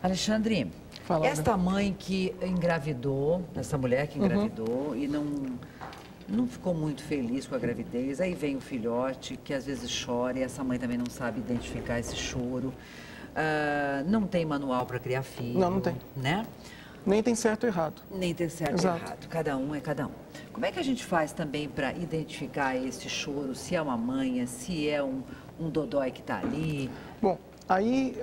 Alexandre, Fala, esta mãe que engravidou, essa mulher que engravidou e não ficou muito feliz com a gravidez, aí vem o filhote que às vezes chora e essa mãe também não sabe identificar esse choro. Não tem manual para criar filho. Não tem. Né? Nem tem certo ou errado. Nem tem certo ou errado. Cada um é cada um. Como é que a gente faz também para identificar esse choro? Se é uma manha, se é um dodói que está ali? Bom, aí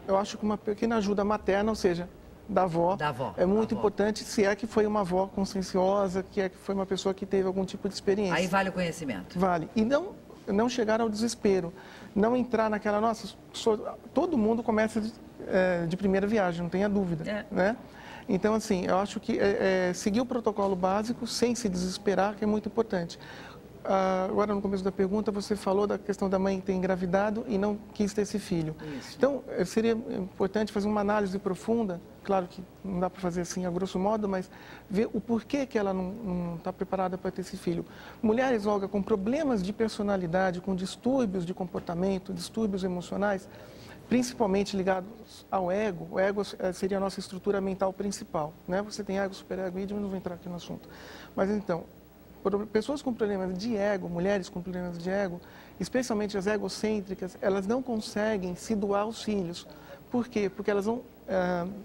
eu acho que uma pequena ajuda materna, ou seja, da avó, é muito importante, se é que foi uma avó conscienciosa, que é que foi uma pessoa que teve algum tipo de experiência. Aí vale o conhecimento. Vale. E não chegar ao desespero, não entrar naquela, nossa, todo mundo começa de primeira viagem, não tenha dúvida, né? Então, assim, eu acho que seguir o protocolo básico sem se desesperar, que é muito importante. Agora, no começo da pergunta, você falou da questão da mãe ter engravidado e não quis ter esse filho. Isso. Então, seria importante fazer uma análise profunda, claro que não dá para fazer assim a grosso modo, mas ver o porquê que ela não está preparada para ter esse filho. Mulheres, Olga, com problemas de personalidade, com distúrbios de comportamento, distúrbios emocionais, principalmente ligados ao ego. O ego seria a nossa estrutura mental principal, né? Você tem ego, superego, id, mas não vou entrar aqui no assunto. Mas então, pessoas com problemas de ego, mulheres com problemas de ego, especialmente as egocêntricas, elas não conseguem se doar aos filhos. Por quê? Porque elas vão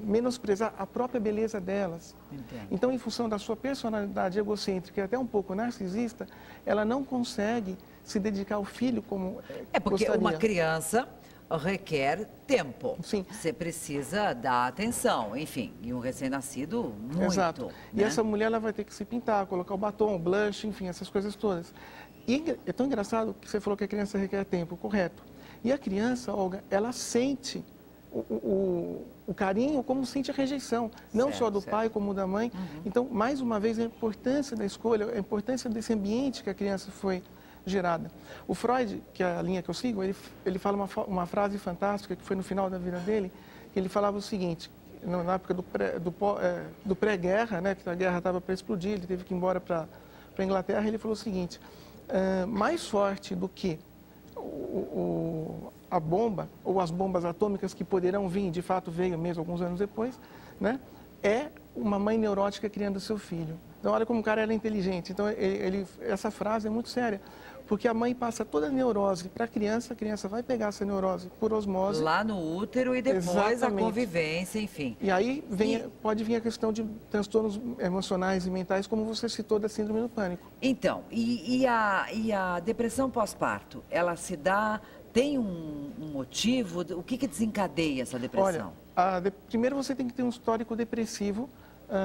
menosprezar a própria beleza delas. Entendo. Então, em função da sua personalidade egocêntrica e até um pouco narcisista, ela não consegue se dedicar ao filho como porque gostaria. Uma criança requer tempo. Sim. Você precisa dar atenção, enfim, e um recém-nascido, muito. Exato. Né? E essa mulher, ela vai ter que se pintar, colocar o batom, o blush, enfim, essas coisas todas. E é tão engraçado que você falou que a criança requer tempo, correto. E a criança, Olga, ela sente o carinho como sente a rejeição, não só do pai como da mãe. Então, mais uma vez, a importância da escolha, a importância desse ambiente que a criança foi gerada. O Freud, que é a linha que eu sigo, ele fala uma frase fantástica que foi no final da vida dele, que ele falava o seguinte, na época do pré-guerra, né, que a guerra estava para explodir, ele teve que ir embora para a Inglaterra, ele falou o seguinte, mais forte do que a bomba, ou as bombas atômicas que poderão vir, de fato veio mesmo alguns anos depois, né, é uma mãe neurótica criando seu filho. Então, olha como o cara era inteligente. Então, essa frase é muito séria, porque a mãe passa toda a neurose para a criança vai pegar essa neurose por osmose. Lá no útero e depois Exatamente. A convivência, enfim. E aí pode vir a questão de transtornos emocionais e mentais, como você citou da síndrome do pânico. Então, e a depressão pós-parto, ela se dá, tem um motivo? O que desencadeia essa depressão? Olha, primeiro você tem que ter um histórico depressivo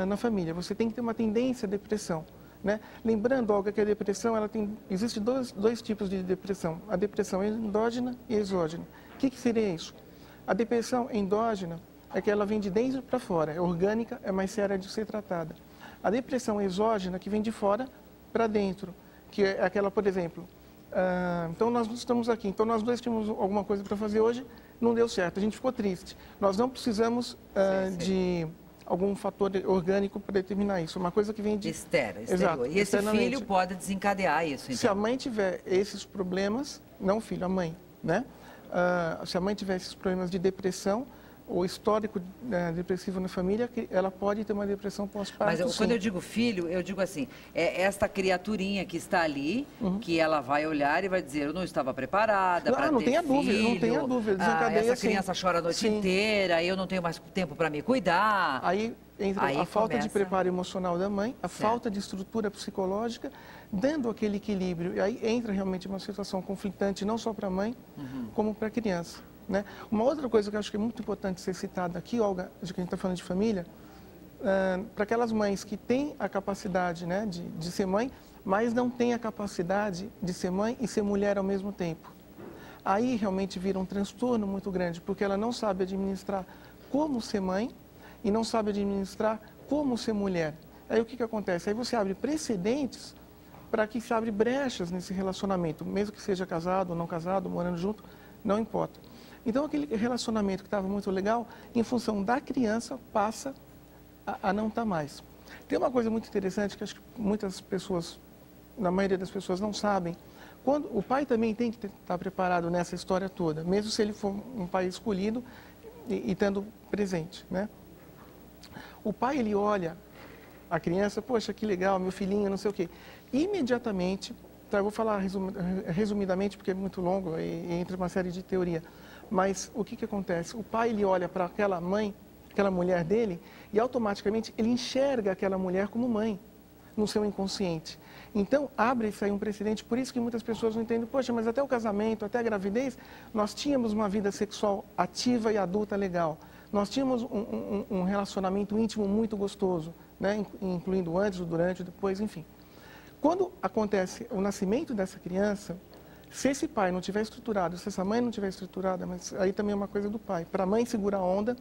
na família, você tem que ter uma tendência à depressão. Né? Lembrando, Olga, que a depressão, existe dois tipos de depressão, a depressão endógena e exógena. O que seria isso? A depressão endógena é que ela vem de dentro para fora, é orgânica, é mais séria de ser tratada. A depressão exógena que vem de fora para dentro, que é aquela, por exemplo, então nós estamos aqui, então nós dois tínhamos alguma coisa para fazer hoje, não deu certo, a gente ficou triste. Nós não precisamos de algum fator orgânico para determinar isso. Uma coisa que vem de... exterior. Exato, e esse filho pode desencadear isso, então. Se a mãe tiver esses problemas, não o filho, a mãe, né? Se a mãe tiver esses problemas de depressão, ou histórico depressivo na família, ela pode ter uma depressão pós-parto. Mas quando eu digo filho, eu digo assim, é esta criaturinha que está ali, que ela vai olhar e vai dizer, eu não estava preparada para ter não tenha filho. Dúvida, não tenha dúvida, desencadeia essa criança chora a noite inteira, eu não tenho mais tempo para me cuidar. Aí entra a falta de preparo emocional da mãe, a falta de estrutura psicológica, dando aquele equilíbrio. E aí entra realmente uma situação conflitante, não só para a mãe, como para a criança. Né? Uma outra coisa que eu acho que é muito importante ser citada aqui, Olga, já que a gente está falando de família, para aquelas mães que têm a capacidade, né, de ser mãe, mas não têm a capacidade de ser mãe e ser mulher ao mesmo tempo. Aí realmente vira um transtorno muito grande, porque ela não sabe administrar como ser mãe e não sabe administrar como ser mulher. Aí o que acontece? Aí você abre precedentes para que se abre brechas nesse relacionamento, mesmo que seja casado ou não casado, morando junto, não importa. Então, aquele relacionamento que estava muito legal, em função da criança, passa a não estar mais. Tem uma coisa muito interessante que acho que muitas pessoas, na maioria das pessoas, não sabem. O pai também tem que estar preparado nessa história toda, mesmo se ele for um pai escolhido, e estando presente, né? O pai, ele olha a criança, poxa, que legal, meu filhinho, não sei o quê. Imediatamente, tá, eu vou falar resumidamente, porque é muito longo e entra uma série de teoria. Mas o que que acontece? O pai, ele olha para aquela mãe, aquela mulher dele, e automaticamente ele enxerga aquela mulher como mãe, no seu inconsciente. Então, abre-se aí um precedente, por isso que muitas pessoas não entendem, poxa, mas até o casamento, até a gravidez, nós tínhamos uma vida sexual ativa e adulta legal. Nós tínhamos um relacionamento íntimo muito gostoso, né? Incluindo antes, durante, depois, enfim. Quando acontece o nascimento dessa criança, se esse pai não tiver estruturado, se essa mãe não tiver estruturada, mas aí também é uma coisa do pai, para a mãe segurar a onda,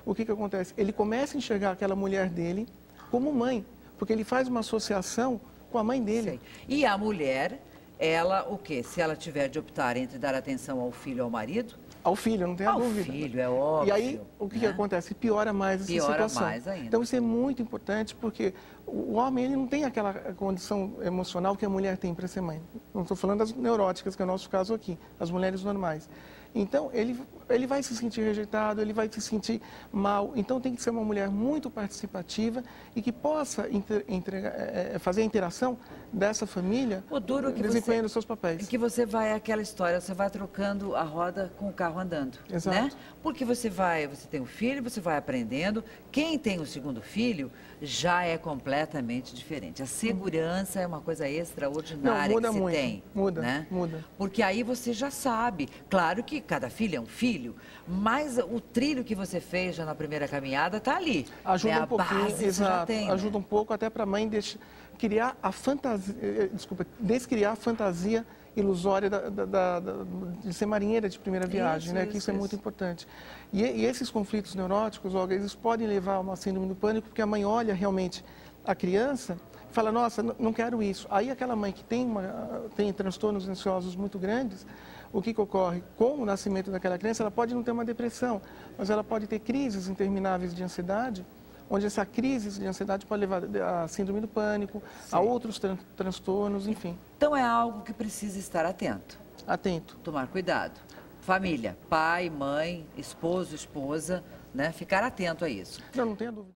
o que que acontece? Ele começa a enxergar aquela mulher dele como mãe, porque ele faz uma associação com a mãe dele. Sei. E a mulher, ela, o quê? Se ela tiver de optar entre dar atenção ao filho ou ao marido? Ao filho, não tem a dúvida. Ao filho, é óbvio. E aí, o que que acontece? Piora mais essa situação. Mais ainda. Então, isso é muito importante, porque o homem, ele não tem aquela condição emocional que a mulher tem para ser mãe. Não estou falando das neuróticas, que é o nosso caso aqui, as mulheres normais. Então, ele vai se sentir rejeitado, ele vai se sentir mal. Então, tem que ser uma mulher muito participativa e que possa fazer a interação dessa família, desempenhando seus papéis. Que você vai, aquela história, você vai trocando a roda com o carro andando. Exato. Né? Porque você tem um filho, você vai aprendendo. Quem tem o segundo filho já é completamente diferente. A segurança é uma coisa extraordinária que se tem. Muda. Porque aí você já sabe. Claro que cada filho é um filho, mas o trilho que você fez já na primeira caminhada está ali. Ajuda um pouquinho, exato. Ajuda um pouco até para a mãe criar a fantasia, descriar a fantasia ilusória de ser marinheira de primeira viagem, né? Que isso é muito importante. E esses conflitos neuróticos, Olga, eles podem levar a uma síndrome do pânico, porque a mãe olha realmente a criança e fala, nossa, não quero isso. Aí aquela mãe que tem transtornos ansiosos muito grandes, o que ocorre? Com o nascimento daquela criança, ela pode não ter uma depressão, mas ela pode ter crises intermináveis de ansiedade, onde essa crise de ansiedade pode levar a síndrome do pânico, sim, a outros transtornos, enfim. Então é algo que precisa estar atento. Atento. Tomar cuidado. Família, pai, mãe, esposo, esposa, né? Ficar atento a isso. Não tenha dúvida.